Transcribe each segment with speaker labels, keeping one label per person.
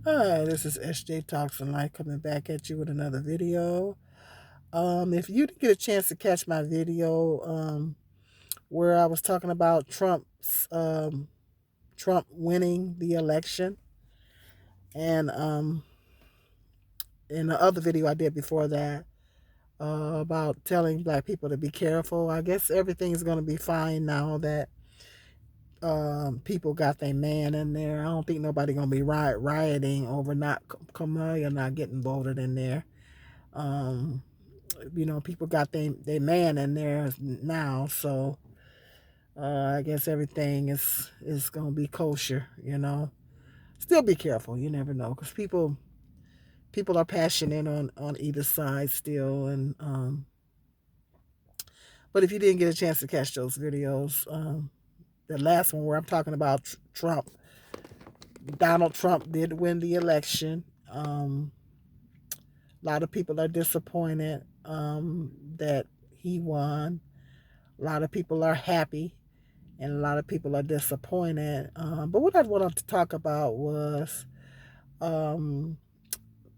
Speaker 1: Hi, this is SJ Talks and Life coming back at you with another video. If you didn't get a chance to catch my video, where I was talking about Trump winning the election, and in the other video I did before that, about telling black people to be careful. I guess everything's gonna be fine now that people got their man in there. I don't think nobody gonna be rioting over not Kamala not getting voted in there. Um, people got they man in there now, so I guess everything is gonna be kosher. Still be careful. You never know, because people are passionate on either side still, and but if you didn't get a chance to catch those videos, the last one where I'm talking about Trump, Donald Trump did win the election. A lot of people are disappointed that he won. A lot of people are happy, and a lot of people are disappointed. But what I wanted to talk about was um,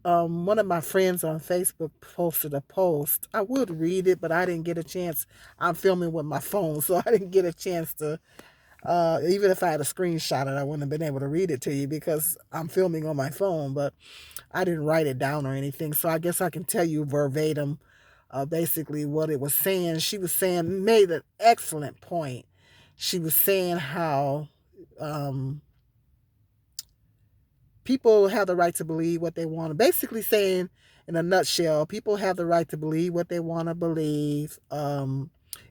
Speaker 1: one of my friends on Facebook posted a post. I would read it, but I didn't get a chance. I'm filming with my phone, so I didn't get a chance to. Even if I had a screenshot it, I wouldn't have been able to read it to you because I'm filming on my phone. But I didn't write it down or anything, so I guess I can tell you verbatim, basically what it was saying. She was saying, made an excellent point. She was saying how um, people have the right to believe what they want to. Basically saying, in a nutshell, people have the right to believe what they want to believe.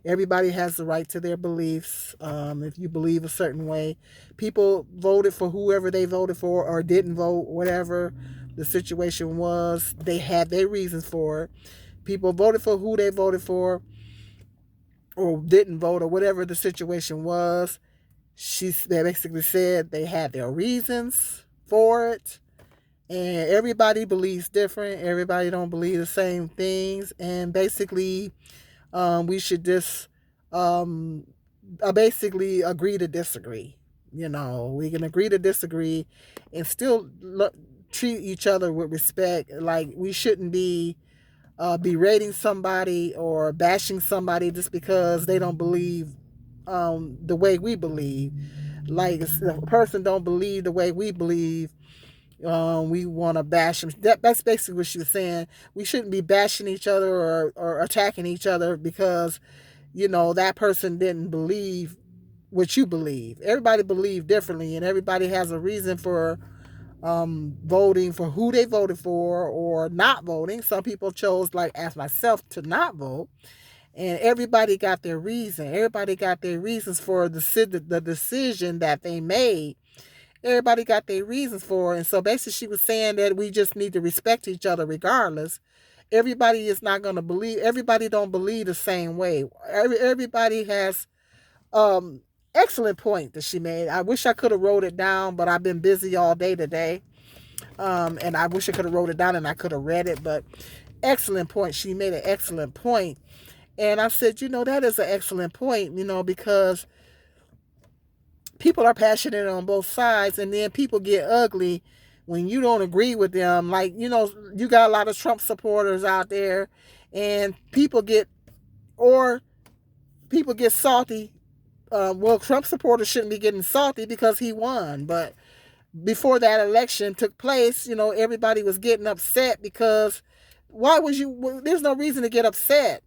Speaker 1: Everybody has the right to their beliefs. If you believe a certain way, people voted for whoever they voted for or didn't vote, whatever the situation was. They had their reasons for it. People voted for who they voted for or didn't vote or whatever the situation was. They basically said they had their reasons for it, and everybody believes different. Everybody don't believe the same things, and basically, we should just basically agree to disagree. We can agree to disagree and still treat each other with respect. Like, we shouldn't be berating somebody or bashing somebody just because they don't believe the way we believe. Like, if a person don't believe the way we believe, we want to bash them. That's basically what she was saying. We shouldn't be bashing each other or attacking each other because, that person didn't believe what you believe. Everybody believes differently, and everybody has a reason for voting for who they voted for or not voting. Some people chose, like as myself, to not vote, and everybody got their reason. Everybody got their reasons for the decision that they made. Everybody got their reasons for it. And so basically she was saying that we just need to respect each other regardless. Everybody is not going to believe, everybody don't believe the same way. Everybody has um excellent point that she made. I wish I could have wrote it down, but I've been busy all day today. And I wish I could have wrote it down and I could have read it, but excellent point. She made an excellent point. And I said, that is an excellent point, because people are passionate on both sides, and then people get ugly when you don't agree with them. Like, you got a lot of Trump supporters out there, and or people get salty. Well, Trump supporters shouldn't be getting salty because he won, but before that election took place, everybody was getting upset because why was you? There's no reason to get upset.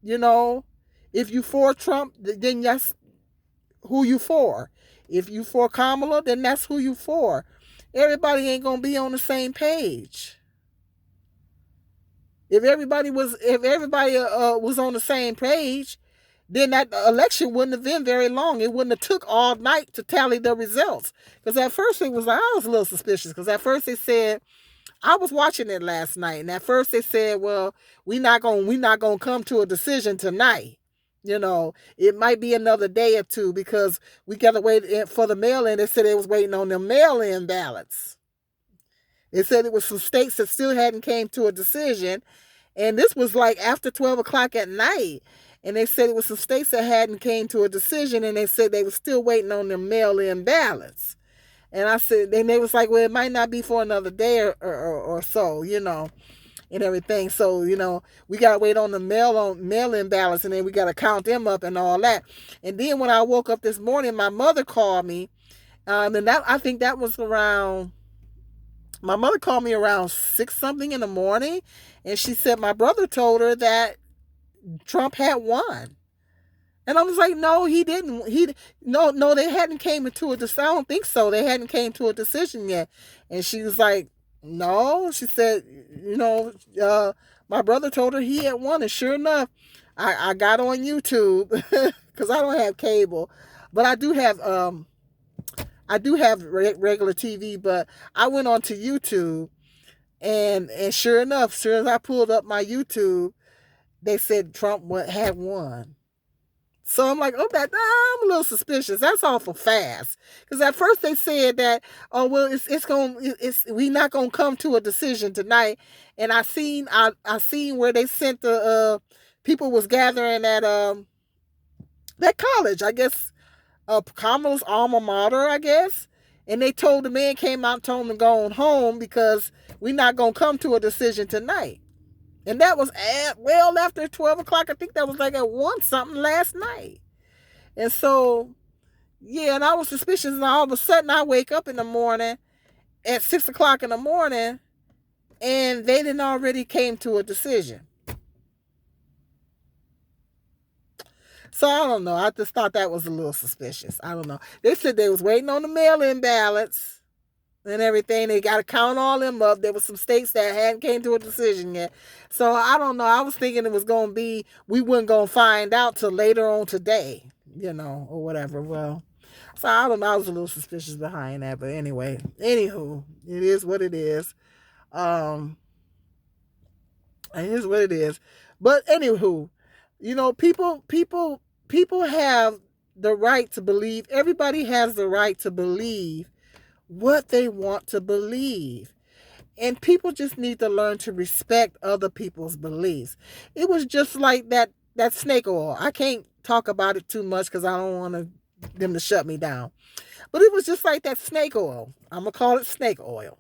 Speaker 1: If you for Trump, then that's who you for. If you for Kamala, then that's who you for. Everybody ain't gonna be on the same page. If everybody was on the same page, then that election wouldn't have been very long. It wouldn't have took all night to tally the results. Because at first I was a little suspicious. Because at first they said, I was watching it last night, and at first they said, well, we not gonna come to a decision tonight. It might be another day or two because we got to wait for the mail-in. They said they was waiting on the mail-in ballots. They said it was some states that still hadn't came to a decision, and this was like after 12 o'clock at night. And they said it was some states that hadn't came to a decision, and they said they were still waiting on their mail-in ballots. And I said, and they was like, well, it might not be for another day or so, and everything. So, we gotta wait on the mail-in ballots, and then we gotta count them up and all that. And then when I woke up this morning, my mother called me, and that I think that was around. My mother called me around 6 something in the morning, and she said my brother told her that Trump had won. And I was like, no, he didn't. No, they hadn't came into a decision. I don't think so. They hadn't came to a decision yet. And she was like, no. She said, my brother told her he had won. And sure enough, I got on YouTube because I don't have cable, but I do have regular TV. But I went on to YouTube, and sure enough, sure as I pulled up my YouTube, they said Trump had won. So I'm like, I'm a little suspicious. That's awful fast. Because at first they said that, oh well, we not gonna come to a decision tonight. And I seen where they sent the people was gathering at that college, I guess, Kamala's alma mater, I guess. And they told the man came out and told him to go on home because we not gonna come to a decision tonight. And that was well after 12 o'clock. I think that was like at 1 something last night. And so, yeah, and I was suspicious. And all of a sudden, I wake up in the morning at 6 o'clock in the morning, and they didn't already came to a decision. So I don't know. I just thought that was a little suspicious. I don't know. They said they was waiting on the mail-in ballots and everything. They got to count all them up. There were some states that hadn't came to a decision yet. So I don't know. I was thinking it was going to be, we weren't going to find out till later on today, or whatever. Well, so I don't know. I was a little suspicious behind that. But anyway, anywho, it is what it is. It is what it is. But anywho, people have the right to believe. Everybody has the right to believe what they want to believe. And people just need to learn to respect other people's beliefs. It was just like that snake oil. I can't talk about it too much because I don't want them to shut me down. But it was just like that snake oil. I'm going to call it snake oil.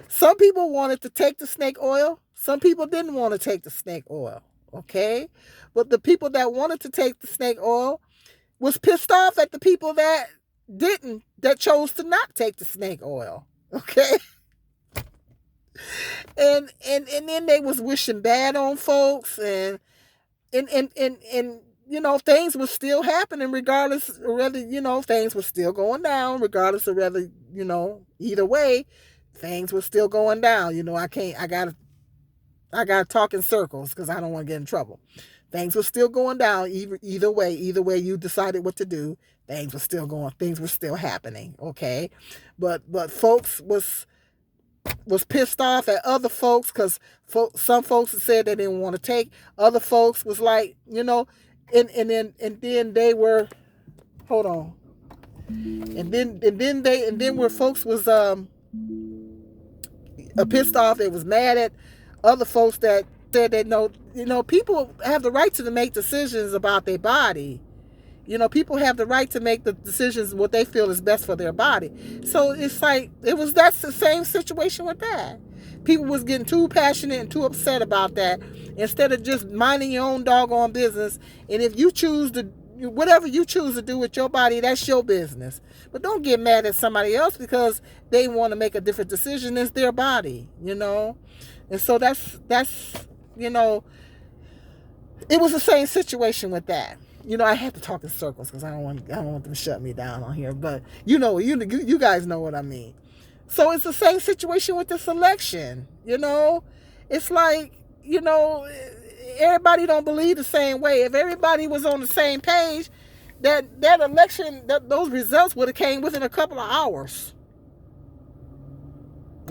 Speaker 1: Some people wanted to take the snake oil. Some people didn't want to take the snake oil. Okay? But the people that wanted to take the snake oil was pissed off at the people that chose to not take the snake oil. Okay. And then they was wishing bad on folks, and things were still happening regardless of whether, things were still going down regardless of whether, either way, things were still going down. I gotta talk in circles because I don't want to get in trouble. Things were still going down either way you decided what to do. Things were still happening, okay? But folks was pissed off at other folks because some folks said they didn't want to take. Other folks was like, and then they were, hold on. And then where folks was pissed off, they was mad at other folks that said that no, people have the right to make decisions about their body. People have the right to make the decisions what they feel is best for their body. So it's like that's the same situation with that. People was getting too passionate and too upset about that instead of just minding your own doggone business. And if you choose to whatever you choose to do with your body, that's your business. But don't get mad at somebody else because they want to make a different decision. It's their body, And so that's it was the same situation with that. I had to talk in circles because I don't want them to shut me down on here. But you guys know what I mean. So it's the same situation with this election. It's like everybody don't believe the same way. If everybody was on the same page, that election, those results would have came within a couple of hours.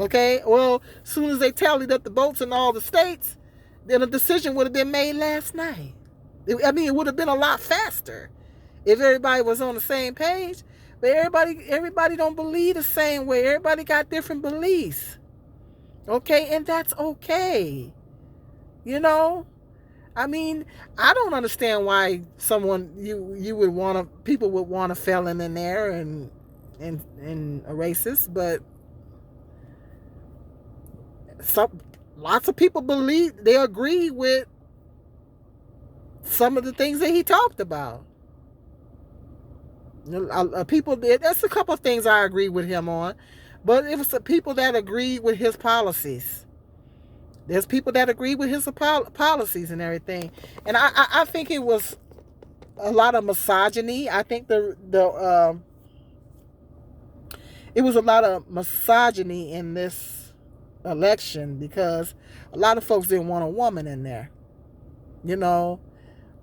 Speaker 1: Okay, well, as soon as they tallied up the votes in all the states, then a decision would have been made last night. It would have been a lot faster if everybody was on the same page. But everybody don't believe the same way. Everybody got different beliefs. Okay, and that's okay. I don't understand why people would want a felon in there and and a racist, but some lots of people believe they agree with some of the things that he talked about. People, there's a couple of things I agree with him on, but it was the people that agree with his policies. There's people that agree with his policies and everything, and I think it was a lot of misogyny. I think it was a lot of misogyny in this election because a lot of folks didn't want a woman in there, you know,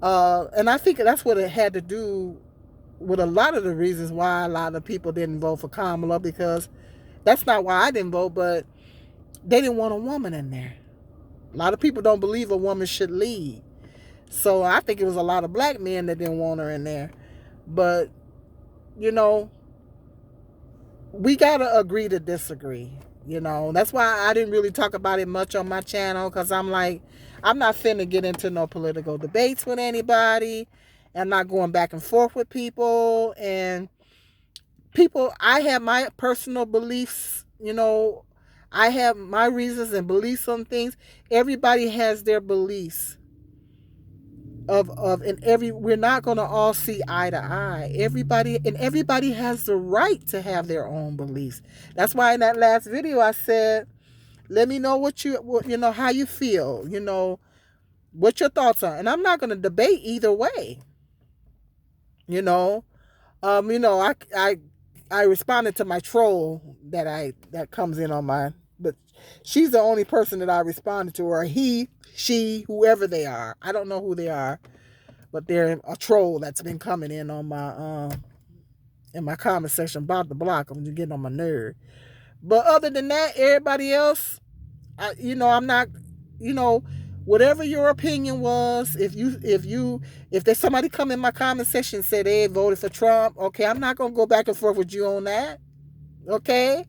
Speaker 1: and I think that's what it had to do with a lot of the reasons why a lot of people didn't vote for Kamala, because that's not why I didn't vote, but they didn't want a woman in there. A lot of people don't believe a woman should lead. So I think it was a lot of black men that didn't want her in there. But, you know, we got to agree to disagree. You know, that's why I didn't really talk about it much on my channel, because I'm like, I'm not finna get into no political debates with anybody. I'm not going back and forth with people. And people, I have my personal beliefs, you know, I have my reasons and beliefs on things. Everybody has their beliefs. We're not going to all see eye to eye. Everybody has the right to have their own beliefs. That's why in that last video I said, let me know how you feel, what your thoughts are. And I'm not going to debate either way. I responded to my troll that comes in on my, but she's the only person that I responded to, or he, she, whoever they are. I don't know who they are, but they're a troll that's been coming in on my in my comment section about the block. I'm just getting on my nerve. But other than that, everybody else, I'm not, whatever your opinion was, if there's somebody come in my comment section and say they voted for Trump, okay, I'm not gonna go back and forth with you on that, okay?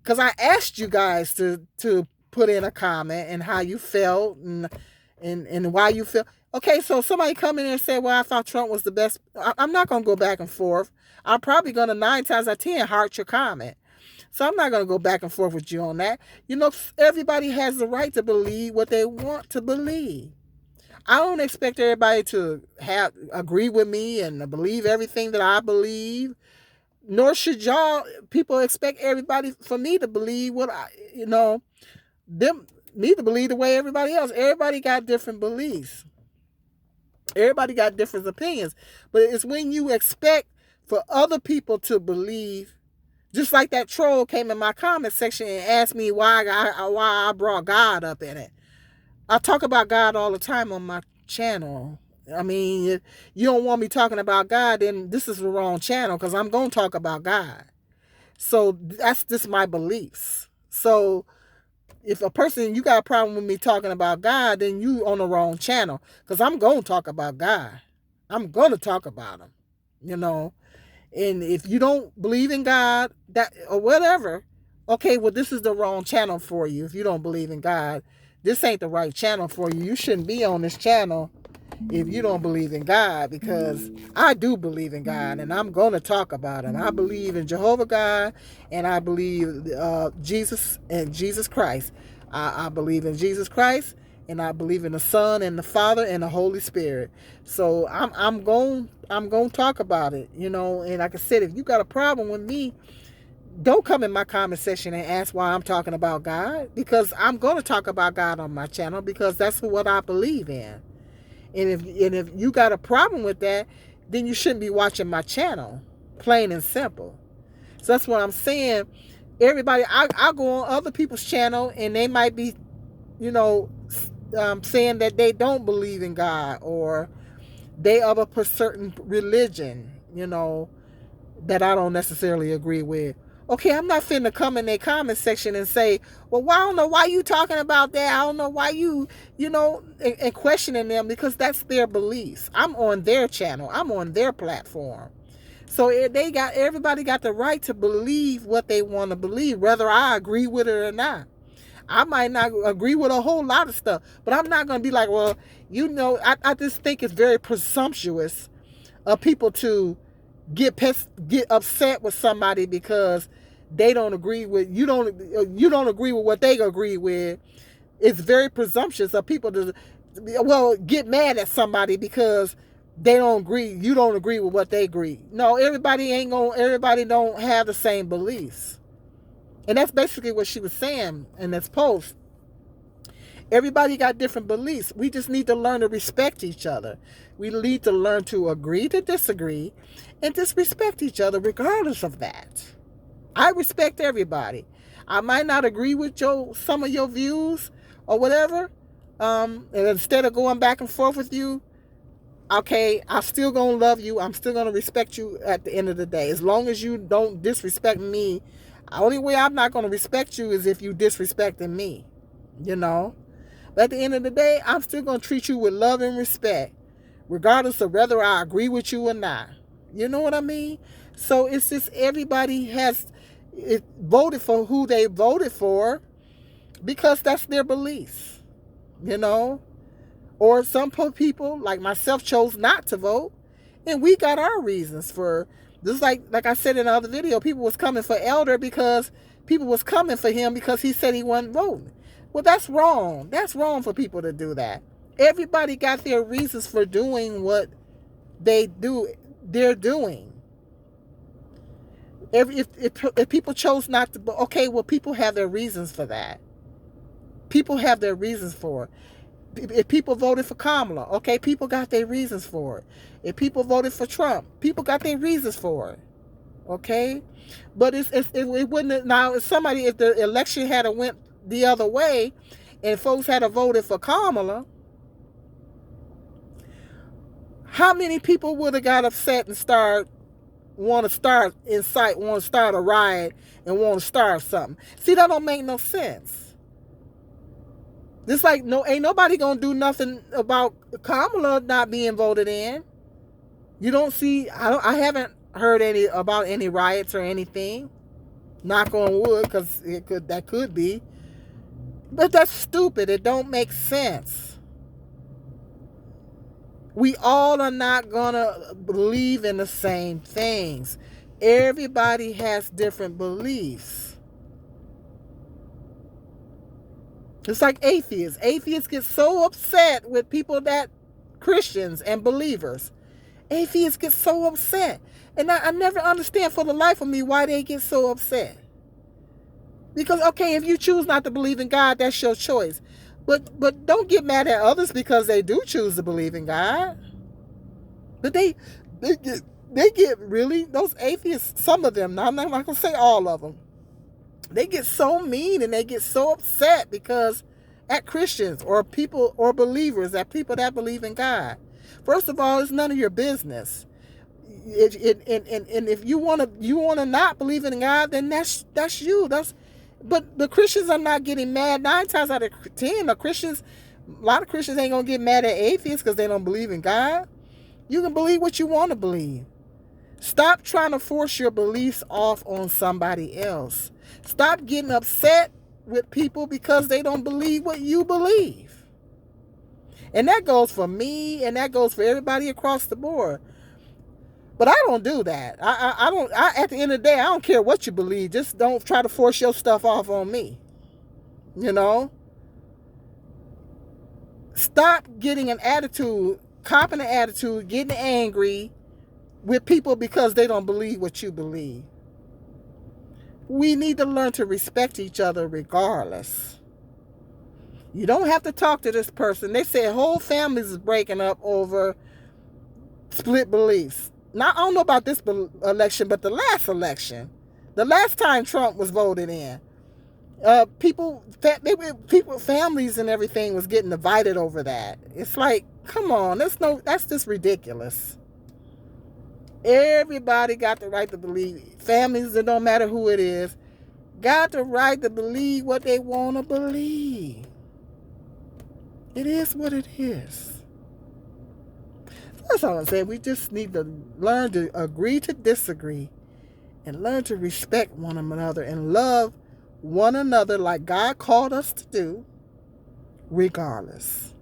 Speaker 1: Because I asked you guys to put in a comment and how you felt and why you feel. Okay, so somebody come in and say, well, I thought Trump was the best. I'm not gonna go back and forth. I'm probably gonna 9 times out of 10 heart your comment. So I'm not going to go back and forth with you on that. Everybody has the right to believe what they want to believe. I don't expect everybody to agree with me and believe everything that I believe. Nor should people expect everybody for me to believe me to believe the way everybody else. Everybody got different beliefs. Everybody got different opinions. But it's when you expect for other people to believe. Just like that troll came in my comment section and asked me why I brought God up in it. I talk about God all the time on my channel. I mean, if you don't want me talking about God, then this is the wrong channel, because I'm going to talk about God. So that's just my beliefs. So if you got a problem with me talking about God, then you on the wrong channel, because I'm going to talk about God. I'm going to talk about him, And if you don't believe in God, or whatever, okay, well, this is the wrong channel for you. If you don't believe in God, this ain't the right channel for you. You shouldn't be on this channel if you don't believe in God, because I do believe in God, and I'm going to talk about him. I believe in Jehovah God, and I believe Jesus and Jesus Christ. I believe in Jesus Christ, and I believe in the Son and the Father and the Holy Spirit. So I'm going to talk about it, and like I said, if you got a problem with me, don't come in my comment section and ask why I'm talking about God, because I'm going to talk about God on my channel, because that's what I believe in. And if you got a problem with that, then you shouldn't be watching my channel, plain and simple. So that's what I'm saying. Everybody, I go on other people's channel, and they might be, saying that they don't believe in God, or they of a certain religion, that I don't necessarily agree with. Okay, I'm not finna come in their comment section and say, well, I don't know why you talking about that. I don't know why and questioning them, because that's their beliefs. I'm on their channel. I'm on their platform. So everybody got the right to believe what they want to believe, whether I agree with it or not. I might not agree with a whole lot of stuff, but I'm not going to be like, well, I just think it's very presumptuous of people to get upset with somebody because they don't agree with you don't agree with what they agree with. It's very presumptuous of people to get mad at somebody because you don't agree with what they agree. No, everybody don't have the same beliefs. And that's basically what she was saying in this post. Everybody got different beliefs. We just need to learn to respect each other. We need to learn to agree to disagree and just respect each other regardless of that. I respect everybody. I might not agree with some of your views or whatever. And instead of going back and forth with you, okay, I'm still going to love you. I'm still going to respect you at the end of the day. As long as you don't disrespect me, the only way I'm not going to respect you is if you disrespecting me, you know. But at the end of the day, I'm still going to treat you with love and respect, regardless of whether I agree with you or not. You know what I mean? So it's just everybody has voted for who they voted for because that's their beliefs, you know. Or some people, like myself, chose not to vote, and we got our reasons for this. Like I said in another video, people was coming for Elder because people was coming for him because he said he wasn't voting. Well, that's wrong. That's wrong for people to do that. Everybody got their reasons for doing what they're doing. If people chose not to, okay, well, people have their reasons for that. People have their reasons for it. If people voted for Kamala, okay, people got their reasons for it. If people voted for Trump, people got their reasons for it. Okay, but it wouldn't now. If the election had went the other way, and folks had voted for Kamala, how many people would have got upset and want to start a riot and want to start something? See, that don't make no sense. Just like ain't nobody gonna do nothing about Kamala not being voted in. You don't see. I haven't heard about any riots or anything. Knock on wood, because that could be. But that's stupid. It don't make sense. We all are not gonna believe in the same things. Everybody has different beliefs. It's like atheists. Atheists get so upset with people Christians and believers. Atheists get so upset. And I never understand for the life of me why they get so upset. Because, okay, if you choose not to believe in God, that's your choice. But don't get mad at others because they do choose to believe in God. But they get really, those atheists, some of them, now I'm not going to say all of them, they get so mean and they get so upset because at Christians or people or believers, at people that believe in God. First of all, it's none of your business. And if you want to not believe in God, then that's you. But the Christians are not getting mad. 9 times out of 10, a lot of Christians ain't gonna get mad at atheists because they don't believe in God. You can believe what you want to believe. Stop trying to force your beliefs off on somebody else. Stop getting upset with people because they don't believe what you believe. And that goes for me, and that goes for everybody across the board. But I don't do that. At the end of the day, I don't care what you believe. Just don't try to force your stuff off on me. You know? Stop getting an attitude, copping an attitude, getting angry with people because they don't believe what you believe. We need to learn to respect each other regardless. You don't have to talk to this person. They say whole families is breaking up over split beliefs. Now, I don't know about this election, but the last election, the last time Trump was voted in, families and everything was getting divided over that. It's like, come on, that's just ridiculous. Everybody got the right to believe. Families, it don't matter who it is, got the right to believe what they want to believe. It is what it is. That's all I'm saying. We just need to learn to agree to disagree and learn to respect one another and love one another like God called us to do, regardless.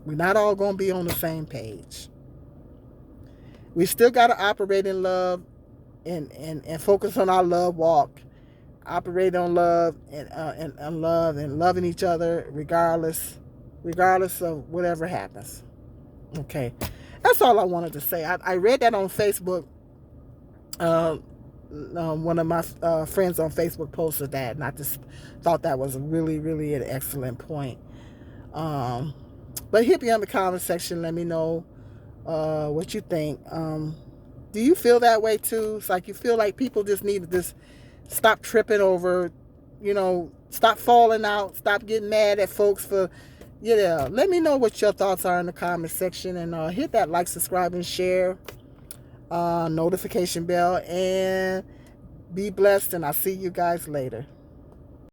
Speaker 1: We're not all going to be on the same page. We still got to operate in love and focus on our love walk. Operate on love and love and loving each other regardless of whatever happens. Okay, that's all I wanted to say. I read that on Facebook. Um, One of my friends on Facebook posted that, and I just thought that was really, really an excellent point. Um, but hit me on the comment section. Let me know what you think. Do you feel that way too? It's like you feel like people just need to just stop tripping over, stop falling out, stop getting mad at folks for, let me know what your thoughts are in the comment section, and hit that like, subscribe, and share, notification bell, and be blessed, and I'll see you guys later.